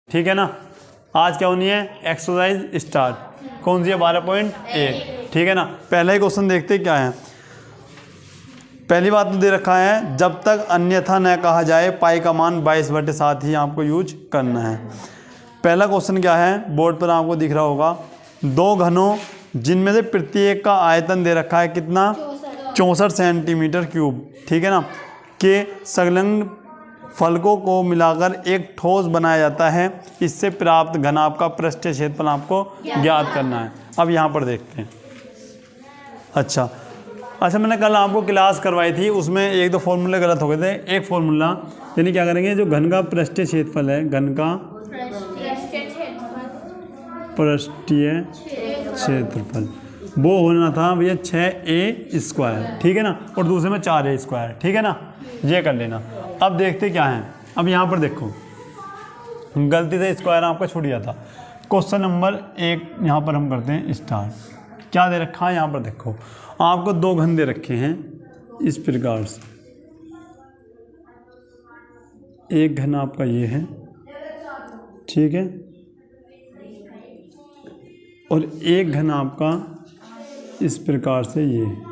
ठीक है ना। आज क्या होनी है, एक्सरसाइज स्टार्ट। कौन सी है, 12.1। ठीक है ना। पहला ही क्वेश्चन देखते क्या है। पहली बात तो दे रखा है, जब तक अन्यथा न कहा जाए पाई का मान 22/7 ही आपको यूज करना है। पहला क्वेश्चन क्या है, बोर्ड पर आपको दिख रहा होगा, दो घनों जिनमें से प्रत्येक का आयतन दे रखा है कितना, 64 सेंटीमीटर क्यूब, ठीक है ना, के संलग्न फलकों को मिलाकर एक ठोस बनाया जाता है। इससे प्राप्त घनाभ का पृष्ठीय क्षेत्रफल आपको ज्ञात करना है। अब यहाँ पर देखते हैं। अच्छा, मैंने कल आपको क्लास करवाई थी, उसमें एक दो फॉर्मूले गलत हो गए थे। एक फॉर्मूला यानी क्या करेंगे, जो घन का पृष्ठीय क्षेत्रफल है, घन का पृष्ठीय क्षेत्रफल, वो होना था भैया 6a², ठीक है ना, और दूसरे में 4a², ठीक है ना, ये कर लेना। अब देखते क्या है। अब यहाँ पर देखो, गलती से स्क्वायर आपका छूट गया था। क्वेश्चन नंबर 1 यहाँ पर हम करते हैं स्टार्ट। क्या दे रखा है यहाँ पर देखो, आपको दो घन दे रखे हैं इस प्रकार से। एक घन आपका ये है, ठीक है, और एक घन आपका इस प्रकार से ये है।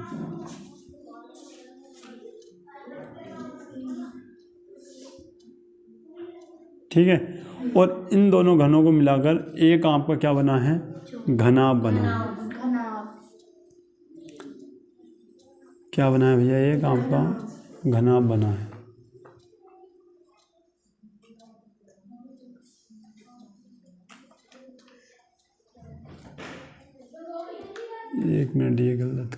ठीक है, और इन दोनों घनों को मिलाकर एक आपका क्या बना है, घनाभ बना है। क्या बना है भैया, एक आपका घनाभ बना है। एक मिनट, ये गलत,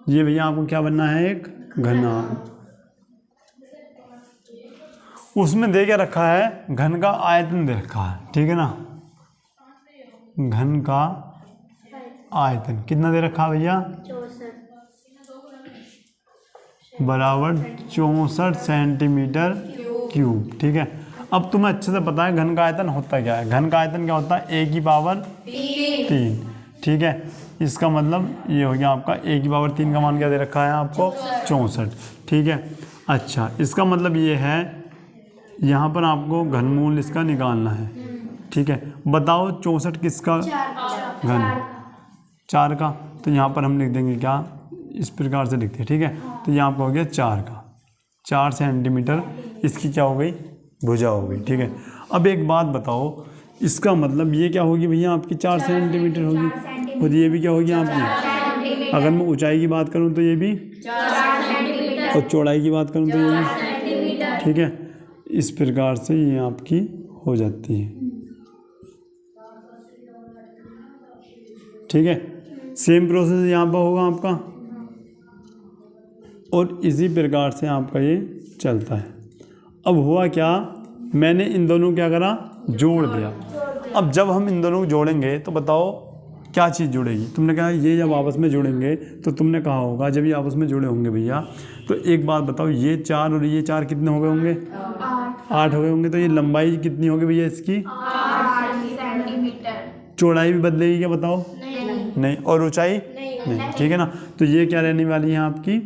ये भैया आपको क्या बनना है, एक घनाभ। उसमें दे क्या रखा है, घन का आयतन दे रखा है, ठीक है ना, घन का आयतन कितना दे रखा है भैया, बराबर 64 सेंटीमीटर क्यूब, ठीक है। अब तुम्हें अच्छे से पता है घन का आयतन होता क्या है। घन का आयतन क्या होता है, a⁻3, ठीक है। इसका मतलब ये हो गया आपका a⁻3 का मान क्या दे रखा है आपको, 64, ठीक है। अच्छा, इसका मतलब ये है, यहाँ पर आपको घनमूल इसका निकालना है, ठीक है। बताओ 64 किसका घन, 4 का, तो यहाँ पर हम लिख देंगे क्या, इस प्रकार से लिखते हैं, ठीक है। तो यहाँ पर हो गया 4 का, 4 सेंटीमीटर इसकी क्या हो गई, भुजा हो गई, ठीक है। अब एक बात बताओ, इसका मतलब ये क्या होगी भैया, आपकी 4 सेंटीमीटर होगी, और ये भी क्या होगी आपकी, अगर मैं ऊंचाई की बात करूँ तो ये भी, और चौड़ाई की बात करूँ तो ये भी, ठीक है। इस प्रकार से ये आपकी हो जाती है, ठीक है। सेम प्रोसेस यहाँ पर होगा आपका, और इसी प्रकार से आपका ये चलता है। अब हुआ क्या, मैंने इन दोनों क्या करा, जोड़ दिया। अब जब हम इन दोनों को जोड़ेंगे तो बताओ क्या चीज़ जुड़ेगी। तुमने कहा ये जब आपस में जुड़ेंगे, तो तुमने कहा होगा जब ये आपस में जुड़े होंगे भैया, तो एक बात बताओ, ये 4 और ये 4 कितने हो गए होंगे, 8 हो गए होंगे। तो ये लंबाई कितनी होगी भैया इसकी, 8 सेंटीमीटर। चौड़ाई भी बदलेगी क्या, बताओ, नहीं। और ऊंचाई नहीं, ठीक है ना। तो ये क्या रहने वाली है आपकी,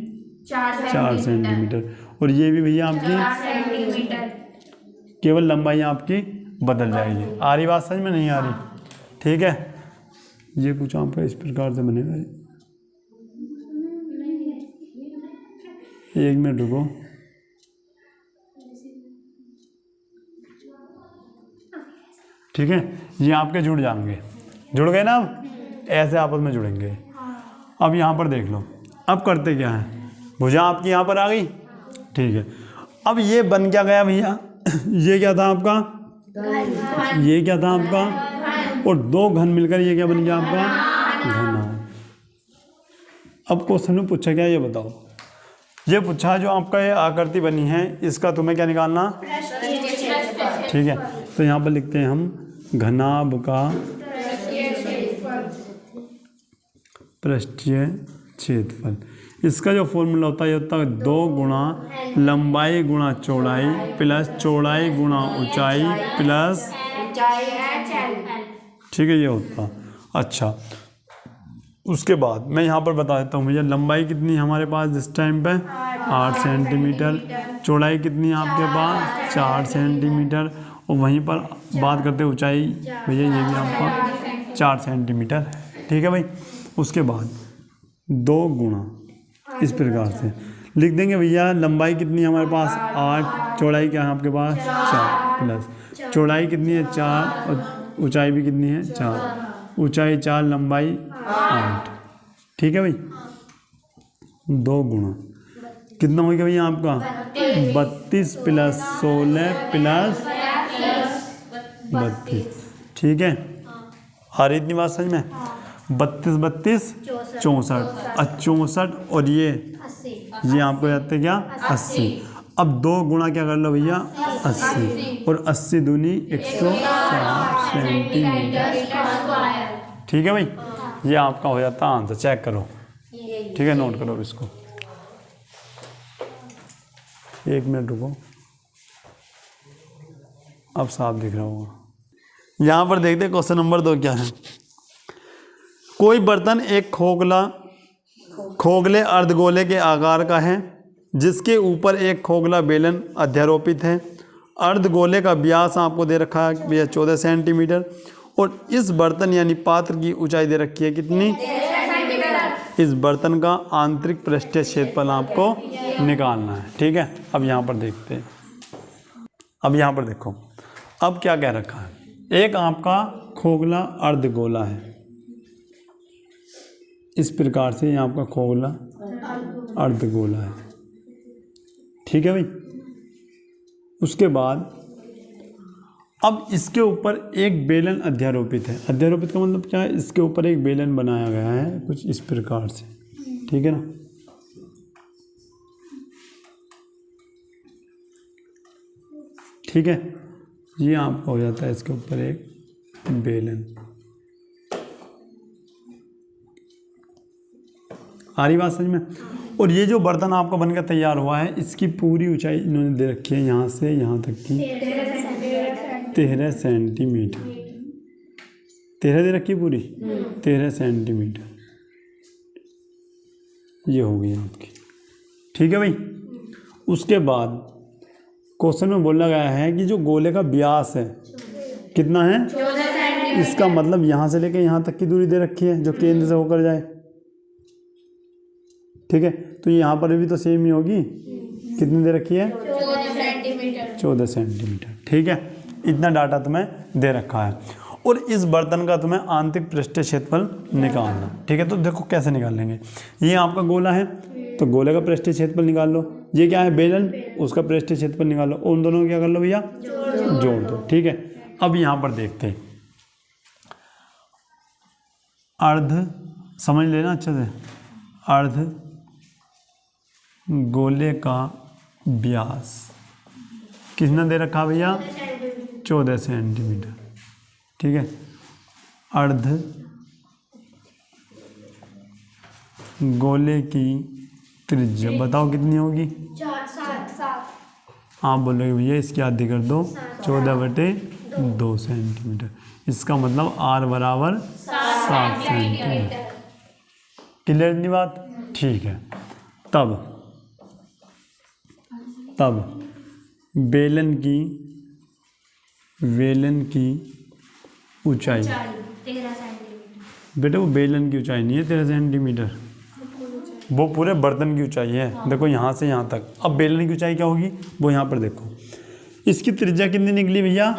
4 सेंटीमीटर, और ये भी भैया आपकी, केवल लंबाई आपकी बदल जाएगी। आ रही बात समझ में, नहीं आ रही, ठीक है। ये कुछ आपका इस प्रकार से बनेगा, एक मिनट रुको, ठीक है। ये आपके जुड़ जाएंगे, जुड़ गए ना, अब ऐसे आपस में जुड़ेंगे। अब यहाँ पर देख लो, अब करते क्या है, भुजा आपकी यहाँ पर आ गई, ठीक है। अब ये बन क्या गया भैया, ये क्या था आपका, ये क्या था आपका, और दो घन मिलकर ये क्या बन गया आपका, घनाभ। अब क्वेश्चन में पूछा क्या, ये बताओ। ये पूछा जो आपका ये आकृति बनी है, इसका तुम्हें क्या निकालना, ठीक है। तो यहाँ पर लिखते हैं हम, घनाभ का पृष्ठीय क्षेत्रफल। इसका जो फॉर्मूला होता है, ये होता है 2 गुणा लंबाई गुणा चौड़ाई प्लस चौड़ाई गुणा ऊंचाई प्लस, ठीक है, ये होता। अच्छा, उसके बाद मैं यहाँ पर बता देता हूँ भैया, लंबाई कितनी है हमारे पास इस टाइम पे, 8 सेंटीमीटर। चौड़ाई कितनी है आपके पास? 4 सेंटीमीटर। और वहीं पर बात करते हैं ऊंचाई, भैया ये भी आपका 4 सेंटीमीटर है। ठीक है भाई। उसके बाद 2 गुणा इस प्रकार से लिख देंगे भैया। लंबाई कितनी है हमारे पास? 8। चौड़ाई क्या है आपके पास? 4 प्लस चौड़ाई कितनी है? 4 और ऊंचाई भी कितनी है? 4। ऊंचाई 4, लंबाई 8। ठीक है भाई। 2 गुणा कितना हो गया भैया आपका? 32 प्लस 16 प्लस 32। ठीक है। आ रही इतनी बात समझ में? 32 32 64। 64 और ये आपको जाते क्या? 80। अब 2 गुणा क्या कर लो भैया? 80। और 80 दूनी 160 सेंटीमीटर। ठीक है भाई। ये आपका हो जाता आंसर। चेक करो। ठीक है, नोट करो इसको। 1 मिनट रुको, अब साफ दिख रहा होगा। यहाँ पर देखते क्वेश्चन नंबर 2 क्या है। कोई बर्तन एक खोखले अर्धगोले के आकार का है जिसके ऊपर एक खोखला बेलन अध्यारोपित है। अर्धगोले का व्यास आपको दे रखा है भैया 14 सेंटीमीटर। और इस बर्तन यानी पात्र की ऊंचाई दे रखी है कितनी? इस बर्तन का आंतरिक पृष्ठीय क्षेत्रफल आपको निकालना है। ठीक है। अब यहाँ पर देखते हैं। अब यहाँ पर देखो, अब क्या कह रखा है। एक आपका खोखला अर्धगोला है, इस प्रकार से ये आपका खोखला अर्धगोला है। ठीक है भाई। उसके बाद अब इसके ऊपर एक बेलन अध्यारोपित है। अध्यारोपित का मतलब क्या है? इसके ऊपर एक बेलन बनाया गया है कुछ इस प्रकार से। ठीक है ना। ठीक है। ये आपका हो जाता है इसके ऊपर एक बेलन। आ रही बात समझ में? और ये जो बर्तन आपका बनकर तैयार हुआ है, इसकी पूरी ऊंचाई इन्होंने दे रखी है यहाँ से यहाँ तक की 13 सेंटीमीटर। 13 दे रखी है पूरी, 13 सेंटीमीटर ये हो गई आपकी। ठीक है भाई। उसके बाद क्वेश्चन में बोला गया है कि जो गोले का व्यास है कितना है? इसका मतलब यहाँ से लेकर यहाँ तक की दूरी दे रखी है जो केंद्र से होकर जाए। ठीक है। तो यहाँ पर भी तो सेम ही होगी। कितनी दे रखी है? 14 सेंटीमीटर। ठीक है। इतना डाटा तुम्हें दे रखा है। और इस बर्तन का तुम्हें आंतरिक पृष्ठीय क्षेत्रफल निकालना। ठीक है। तो देखो कैसे निकाल लेंगे। ये आपका गोला है तो गोले का पृष्ठीय क्षेत्रफल निकाल लो। ये क्या है? बेलन, उसका पृष्ठीय क्षेत्रफल निकाल लो। उन दोनों को क्या कर लो भैया? जोड़ दो। ठीक है। अब यहाँ पर देखते हैं अर्ध, समझ लेना अच्छे से। अर्ध गोले का व्यास कितना दे रखा भैया? 14 सेंटीमीटर। ठीक है। अर्ध गोले की त्रिज्या बताओ कितनी होगी? 7। आप बोलोगे भैया इसकी आधी कर दो, 14/2 सेंटीमीटर। इसका मतलब R बराबर 7 सेंटीमीटर। क्लियर इतनी बात? ठीक है। तब बेलन की ऊंचाई, 13 सेंटीमीटर। बेटे वो बेलन की ऊंचाई नहीं है 13 सेंटीमीटर, वो पूरे बर्तन की ऊंचाई है। देखो यहाँ से यहाँ तक। अब बेलन की ऊंचाई क्या होगी वो यहाँ पर देखो। इसकी त्रिज्या कितनी निकली भैया?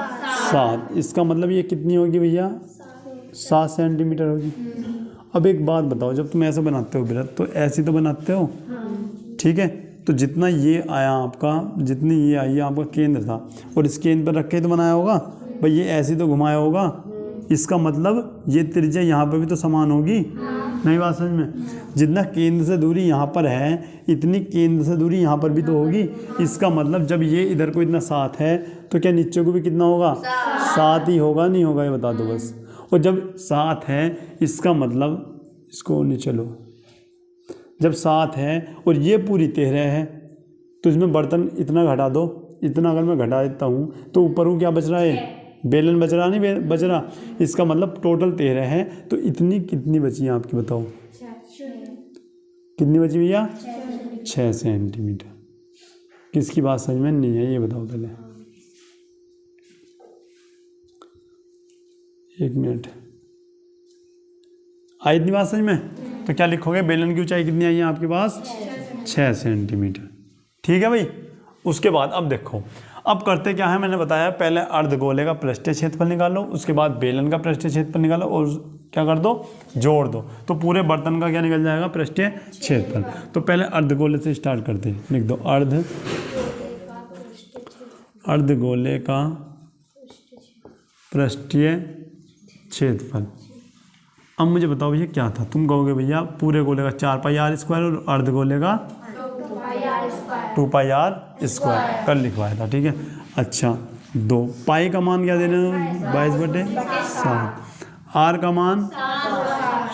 7। इसका मतलब ये कितनी होगी भैया? 7 सेंटीमीटर होगी। अब एक बात बताओ, जब तुम ऐसे बनाते हो वृत्त तो ऐसे तो बनाते हो। ठीक है। तो जितना ये आया आपका, जितनी ये आई आपका केंद्र था और इस केंद्र पर रख के तो बनाया होगा भाई। ये ऐसे तो घुमाया होगा। इसका मतलब ये त्रिज्या यहाँ पर भी तो समान होगी। नहीं बात समझ में? जितना केंद्र से दूरी यहाँ पर है इतनी केंद्र से दूरी यहाँ पर भी तो होगी। इसका मतलब जब ये इधर को इतना 7 है तो क्या नीचे को भी कितना होगा? 7 ही होगा। नहीं होगा ये बता दो बस। और जब 7 है इसका मतलब इसको नीचे लो। जब 7 है और ये पूरी 13 है तो इसमें बर्तन इतना घटा दो। इतना अगर मैं घटा देता हूँ तो ऊपर को क्या बच रहा है? बेलन बच रहा नहीं बच रहा। इसका मतलब टोटल 13 है। तो इतनी कितनी बची है आपकी बताओ? कितनी बची भैया? 6 सेंटीमीटर। किसकी बात समझ में नहीं है ये बताओ पहले। 1 मिनट, आई इतनी बात समझ में? तो क्या लिखोगे, बेलन की ऊंचाई कितनी आई है आपके पास? 6 सेंटीमीटर। ठीक है भाई। उसके बाद अब देखो, अब करते क्या है, मैंने बताया पहले अर्धगोले का पृष्ठीय क्षेत्रफल निकालो, उसके बाद बेलन का पृष्ठीय क्षेत्रफल निकालो और क्या कर दो, जोड़ दो, तो पूरे बर्तन का क्या निकल जाएगा, पृष्ठीय क्षेत्रफल। तो पहले अर्धगोले से स्टार्ट करते हैं, लिख दो अर्धगोले का पृष्ठीय क्षेत्रफल। अब मुझे बताओ भैया क्या था, तुम कहोगे भैया पूरे गोले का 4πr² और अर्धगोले का 2πr² कल लिखवाया था, ठीक है। अच्छा 2 पाई का मान क्या दे रहे हो, 22/7, आर का मान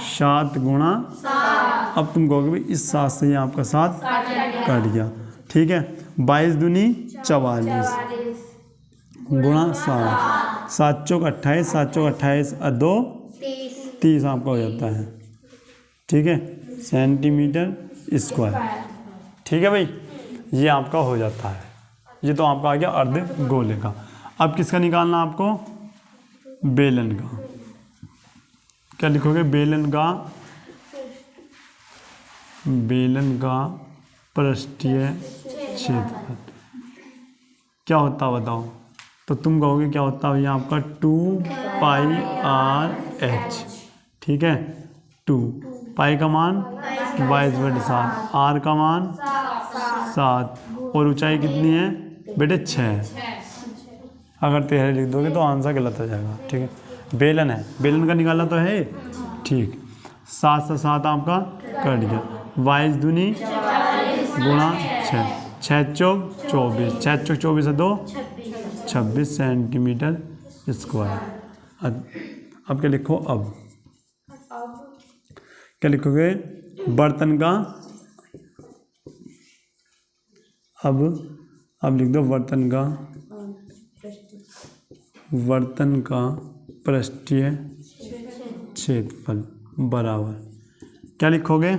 7 गुणा, अब तुम कहोगे भाई इस 7 से ये आपका 7 कट गया, ठीक है। 22 दूनी 44 गुणा 7, 7 चौक 28, 7 चौक 28 और 2 30 आपका हो जाता है, ठीक है, सेंटीमीटर स्क्वायर। ठीक है भाई, ये आपका हो जाता है। ये तो आपका आ गया अर्धगोले का। अब किसका निकालना आपको, बेलन का। क्या लिखोगे, बेलन का पृष्ठीय क्षेत्रफल क्या होता है बताओ। तो तुम कहोगे क्या होता है भैया आपका 2πr/h, ठीक है। 2 पाई का मान 22/7, आर का मान 7 और ऊंचाई कितनी है बेटे 6। अगर 13 लिख दोगे तो आंसर गलत हो जाएगा, ठीक है। बेलन है, बेलन का निकाला तो है, ठीक। 7 से 7 आपका कट गया, 22 दूनी गुणा 6, 6 चौक 24, 6 चौक 24 है 2 26 सेंटीमीटर स्क्वायर। अब क्या लिखो, अब क्या लिखोगे, बर्तन का, अब लिख दो बर्तन का पृष्ठीय क्षेत्रफल बराबर क्या लिखोगे,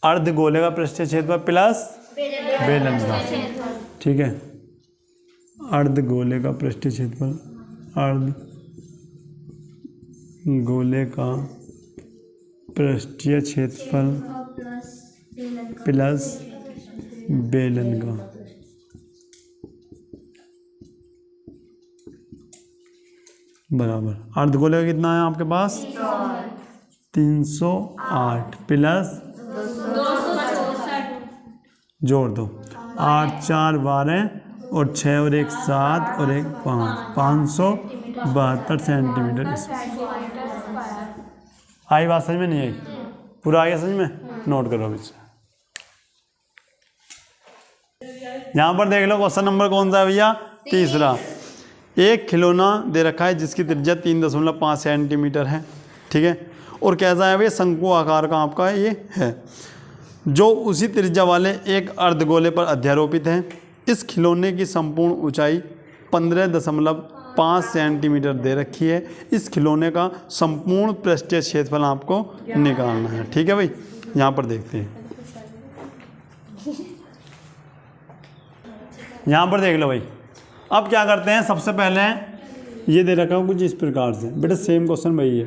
अर्धगोले का पृष्ठीय क्षेत्रफल प्लस बेलन का, ठीक है। अर्धगोले का पृष्ठीय क्षेत्रफल, अर्धगोले का पृष्ठीय क्षेत्रफल प्लस बेलन का, बराबर अर्धगोले का कितना है आपके पास 308 प्लस 264 जोड़ दो, 8 4 12 और 6 और 1 7 और 1 5, 572 सेंटीमीटर। आई बात समझ में नहीं आई, पूरा आ गया समझ में, नोट करो अभी से। यहाँ पर देख लो क्वेश्चन नंबर कौन सा है भैया, तीसरा। एक खिलौना दे रखा है जिसकी त्रिज्या 3.5 सेंटीमीटर है, ठीक है, और कैसा है भैया, शंकु आकार का आपका ये है, जो उसी त्रिज्या वाले एक अर्धगोले पर अध्यारोपित है। इस खिलौने की संपूर्ण ऊंचाई 15.5 सेंटीमीटर दे रखी है। इस खिलौने का संपूर्ण पृष्ठीय क्षेत्रफल आपको निकालना है, ठीक है भाई। यहाँ पर देखते हैं, यहाँ पर देख लो भाई। अब क्या करते हैं, सबसे पहले ये दे रखा है कुछ इस प्रकार से, बेटा सेम क्वेश्चन वही है,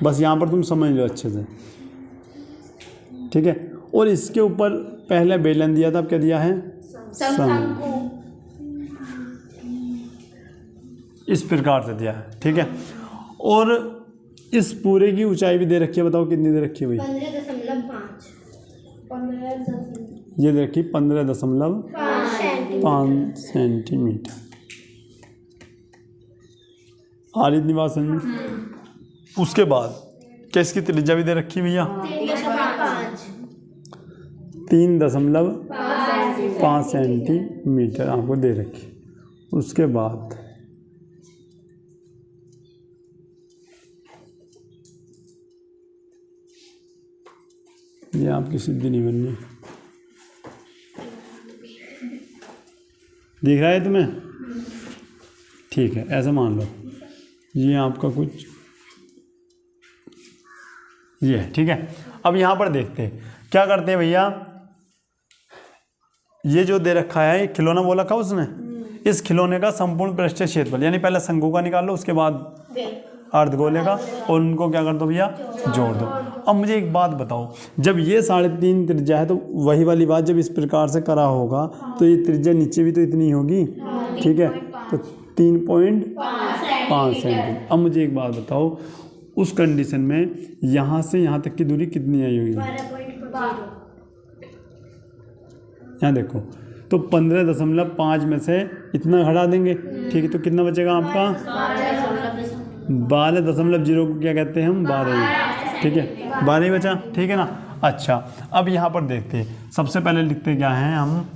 बस यहाँ पर तुम समझ लो अच्छे से, ठीक है। और इसके ऊपर पहले बेलन दिया था, अब क्या दिया है, शंकु, इस प्रकार से दिया है, ठीक है। और इस पूरे की ऊंचाई भी दे रखी है, बताओ कितनी दे रखी है भाई, 15.5 ये दे रखी 15.5 सेंटीमीटर। आ रही इतनी बात समझ। उसके बाद क्या इसकी त्रिज्या भी दे रखी भैया 3.5 सेंटीमीटर आपको दे रखी। उसके बाद ये आपकी सिद्धि नहीं बननी, दिख रहा है तुम्हें, ठीक है। ऐसा मान लो ये आपका कुछ ये है, ठीक है। अब यहाँ पर देखते हैं क्या करते हैं भैया, ये जो दे रखा है खिलौना बोला रखा उसने, इस खिलौने का संपूर्ण पृष्ठीय क्षेत्रफल, यानी पहले शंकु का निकाल लो, उसके बाद अर्धगोले का, और उनको क्या कर दो भैया, जोड़ दो। अब मुझे एक बात बताओ, जब ये 3.5 त्रिज्या है तो वही वाली बात जब इस प्रकार से करा होगा तो ये त्रिज्या नीचे भी तो इतनी होगी, ठीक है, तो 3.5 सेंटीमीटर। अब मुझे एक बात बताओ, उस कंडीशन में यहाँ से यहाँ तक की दूरी कितनी आई होगी, यहाँ देखो, तो 15.5 में से इतना घटा देंगे, ठीक है, तो कितना बचेगा आपका 12.0 को क्या कहते हैं हम, 12, ठीक है, 12 बचा, ठीक है ना। अच्छा, अब यहाँ पर देखते हैं, सबसे पहले लिखते क्या हैं हम,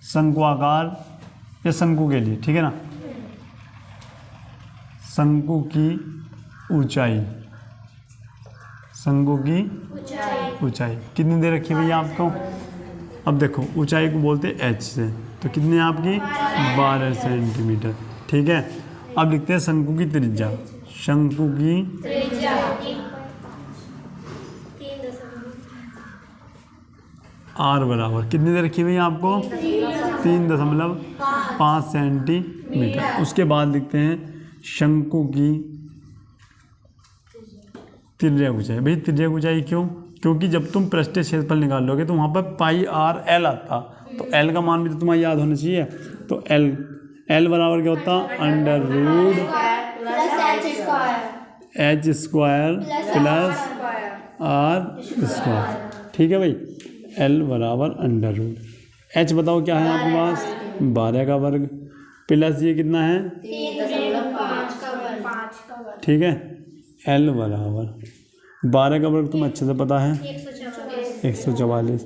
शंकु आकार या शंकु के लिए, ठीक है ना, शंकु की ऊंचाई, शंकु की ऊंचाई कितनी दे रखी है भैया आपको। अब देखो ऊंचाई को बोलते हैं h से, तो कितनी है आपकी 12 सेंटीमीटर, ठीक है। अब लिखते हैं शंकु की त्रिज्या, शंकु की r बराबर कितनी दे रखी है भैया आपको 3.5 सेंटीमीटर। उसके बाद लिखते हैं शंकु की तिर्यक ऊंचाई। भाई तिर्यक ऊंचाई क्यों, क्योंकि जब तुम पृष्ठीय क्षेत्रफल निकाल लोगे तो वहाँ पर पाई आर एल आता, तो एल का मान भी तो तुम्हें याद होना चाहिए। तो एल बराबर क्या होता, under root H square plus R square, ठीक है भाई। एल बराबर अंडर रूट एच बताओ क्या है आपके पास 12 का वर्ग प्लस ये कितना है 3.5 का वर्ग, ठीक है। एल बराबर 12 का वर्ग तुम्हें अच्छे से पता है 144,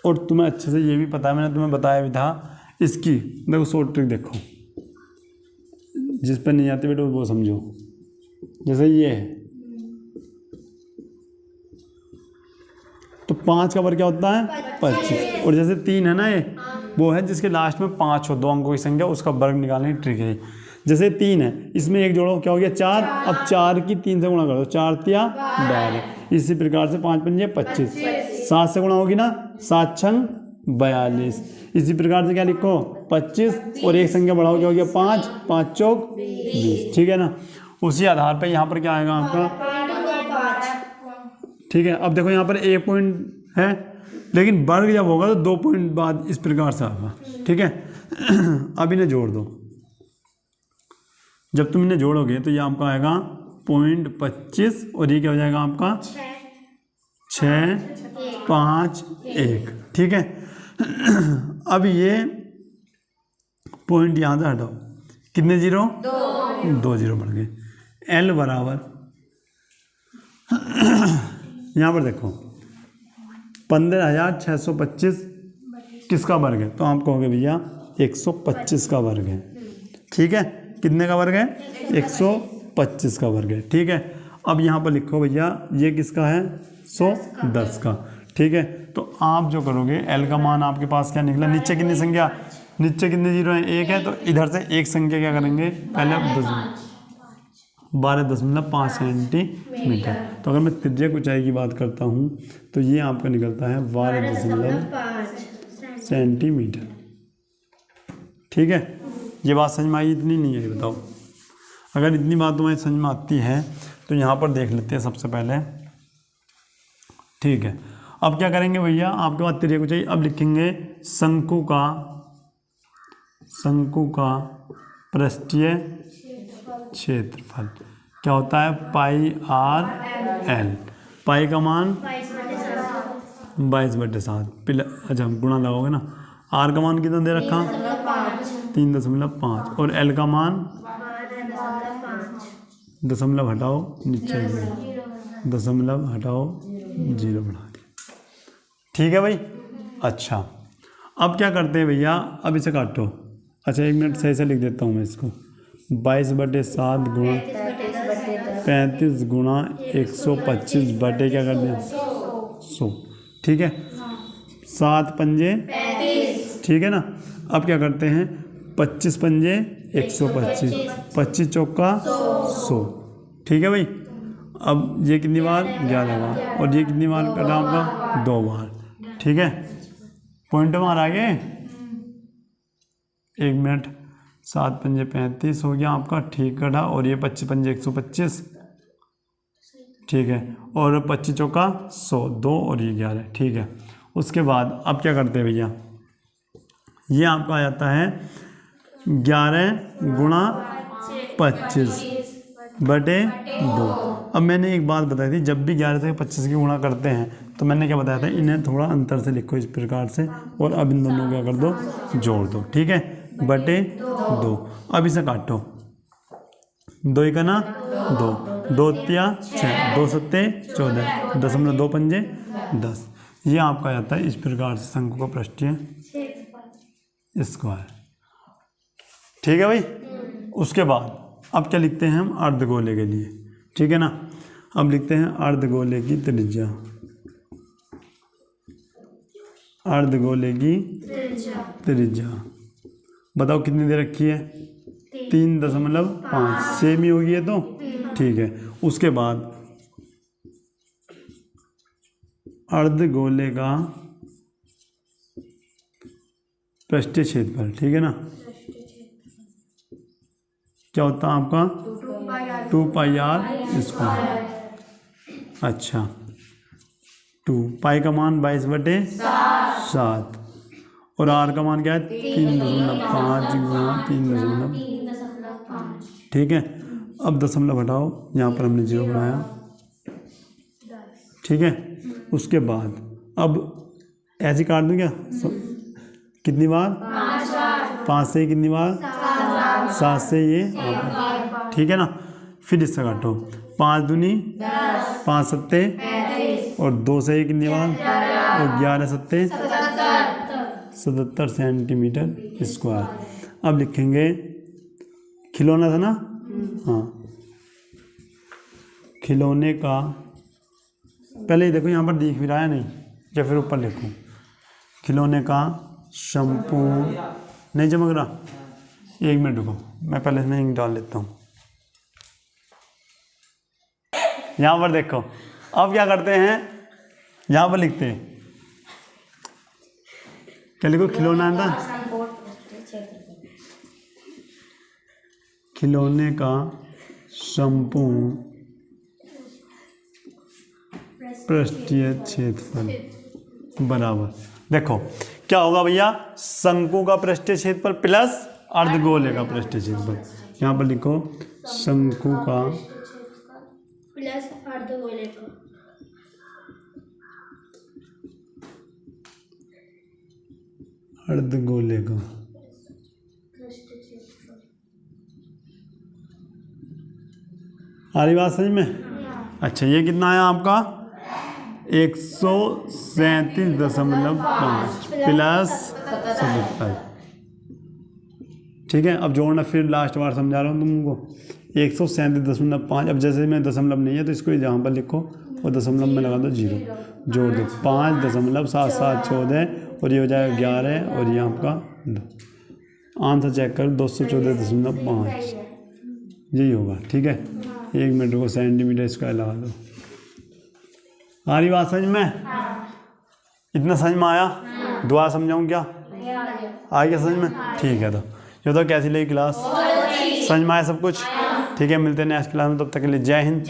और तुम्हें अच्छे से ये भी पता है, मैंने तुम्हें बताया भी था इसकी। देखो शॉर्ट ट्रिक देखो, जिस पर नहीं आती बेटा वो समझो। जैसे ये है तो 5 का वर्ग क्या होता है 25, और जैसे 3 है ना ये वो है जिसके लास्ट में 5 हो, 2 अंकों की संख्या, उसका वर्ग निकालने की ट्रिक है। जैसे 3 है इसमें एक जोड़ो क्या हो गया 4, अब 4 की 3 से गुणा कर दो, 4 तिया 12। इसी प्रकार से 5 पंजे 25, 7 से गुणा होगी ना, 7 छंग 42। इसी प्रकार से क्या लिखो 25 और एक संख्या बढ़ाओ क्या हो गया 5, 5 चौक 20, ठीक है ना। उसी आधार पर यहाँ पर क्या आएगा आपका, ठीक है। अब देखो यहाँ पर 1 पॉइंट है, लेकिन वर्ग जब होगा तो 2 पॉइंट बाद इस प्रकार से आएगा, ठीक है। अब इन्हें जोड़ दो, जब तुम इन्हें जोड़ोगे तो ये आपका आएगा 0.25 और ये क्या हो जाएगा आपका 6, 5, 1, ठीक है। अब ये पॉइंट यहाँ से हटाओ, कितने जीरो 2 जीरो बढ़ गए। एल बराबर यहाँ पर देखो 15,625 किसका वर्ग है, तो आप कहोगे भैया 125 का वर्ग है, ठीक है। कितने का वर्ग है 125 का वर्ग है, ठीक है। अब यहाँ पर लिखो भैया ये किसका है 110 का, ठीक है। तो आप जो करोगे एल का मान आपके पास क्या निकला, नीचे कितनी संख्या, नीचे कितने जीरो है 1 है, तो इधर से एक संख्या क्या करेंगे पहले 12.5 सेंटीमीटर। तो अगर मैं त्रिज्यक ऊंचाई की बात करता हूँ तो ये आपका निकलता है 12.5 सेंटीमीटर, ठीक है। ये बात समझ में आई, इतनी नहीं है बताओ। अगर इतनी बात तुम्हें समझ में आती है तो यहाँ पर देख लेते हैं सबसे पहले, ठीक है। अब क्या करेंगे भैया, आपके पास त्रिज्यक ऊंचाई, अब लिखेंगे शंकु का पृष्ठीय क्षेत्रफल क्या होता है पाई आर एल। पाई का मान 22/7 अच्छा गुणा लगाओगे ना, आर का मान कितना दे रखा 3.5 और एल का मान दशमलव हटाओ नीचे दशमलव हटाओ 0 बढ़ा दिया, ठीक है भाई। अच्छा अब क्या करते हैं भैया, अब इसे काटो। अच्छा 1 मिनट सही से लिख देता हूँ मैं इसको, 22/7 गुणा 35 गुणा 125 बटे क्या कर दिया 100, ठीक है। 7 पंजे 35, ठीक है ना। अब क्या करते हैं 25 पंजे 125, 25 चौका 100, ठीक है भाई। अब ये कितनी बार 11 बार, और ये कितनी बार कर रहा हूँ आपका 2 बार, ठीक है। पॉइंट मार आगे 1 मिनट, 7 पंजे 35 हो गया आपका, ठीक कटा। और ये 25 पंजे 125, ठीक है। और 25 चौका 100, 2 और ये 11, ठीक है। उसके बाद अब क्या करते हैं भैया, ये आपका आ जाता है 11 गुणा 25 बटे 2। अब मैंने एक बात बताई थी, जब भी 11 से 25 की गुणा करते हैं तो मैंने क्या बताया था, इन्हें थोड़ा अंतर से लिखो इस प्रकार से, और अब इन दोनों को क्या कर दो, जोड़ दो, ठीक है, बटे 2। अब इसे काटो, 2 का ना 2, 2 तिया 6, 2 सत्ते 14, 0.2 पंजे 10। ये आपका आ जाता है इस प्रकार से शंकु का पृष्ठीय स्क्वायर, ठीक है भाई। उसके बाद अब क्या लिखते हैं हम, अर्धगोले के लिए, ठीक है ना। अब लिखते हैं अर्धगोले की त्रिज्या, अर्धगोले की त्रिज्या बताओ कितनी दे रखी है, 3.5, सेम ही होगी ये तो, ठीक है। उसके बाद अर्धगोले का पृष्ठीय क्षेत्रफल, ठीक है ना, क्या होता है आपका 2 पाई आर स्क्वायर। अच्छा, 2 पाई का मान 22/7 और आर का मान क्या है 3.5 गुणा 3.5, ठीक है। अब दशमलव हटाओ, यहाँ पर हमने 0 बनाया, ठीक है। उसके बाद अब ऐसे काट दूँ क्या, कितनी बार 5 से कितनी बार 7 से ये आप, ठीक है ना। फिर इससे काटो, 5 दूनी 5 सत्ते और 2 से ये कितनी बार, और 11 सत्ते 77 सेंटीमीटर स्क्वायर। अब लिखेंगे खिलौना था ना, हाँ, खिलौने का, पहले ही देखो यहाँ पर दिख भी रहा है नहीं, या फिर ऊपर लिखूँ, खिलौने का संपूर्ण, नहीं चमक रहा, 1 मिनट रुको, मैं पहले इसमें इंक डाल लेता हूँ। यहाँ पर देखो, अब क्या करते हैं, यहाँ पर लिखते हैं, क्या लिखो, खिलौना था, खिलौने का संपूर्ण पृष्ठीय क्षेत्रफल बराबर, देखो क्या होगा भैया, शंकु का पृष्ठीय क्षेत्रफल प्लस अर्धगोले का पृष्ठीय क्षेत्रफल। यहाँ पर लिखो शंकु का प्लस अर्धगोले का, अर्धगोले का, आ रही बात समझ में। अच्छा, ये कितना आया आपका 137.5 प्लस 77, ठीक है। अब जोड़ना फिर लास्ट बार समझा रहा हूँ तुमको, 137.5, अब जैसे में दशमलव नहीं है तो इसको यहाँ पर लिखो और दशमलव में लगा दो 0, जोड़ दो 5.7714 और ये हो जाएगा 11 और ये आपका 2, आंसर चेक करो 214.5, यही होगा, ठीक है। 1 मिनट को सेंटीमीटर स्क्वायर लगा दो। आ रही बात समझ में, इतना समझ में आया, दोबारा समझाऊँ क्या, आ गया समझ में, ठीक है। तो कैसी लगी क्लास, समझ में आया सब कुछ, ठीक है। मिलते हैं नेक्स्ट क्लास में, तब तक के लिए जय हिंद।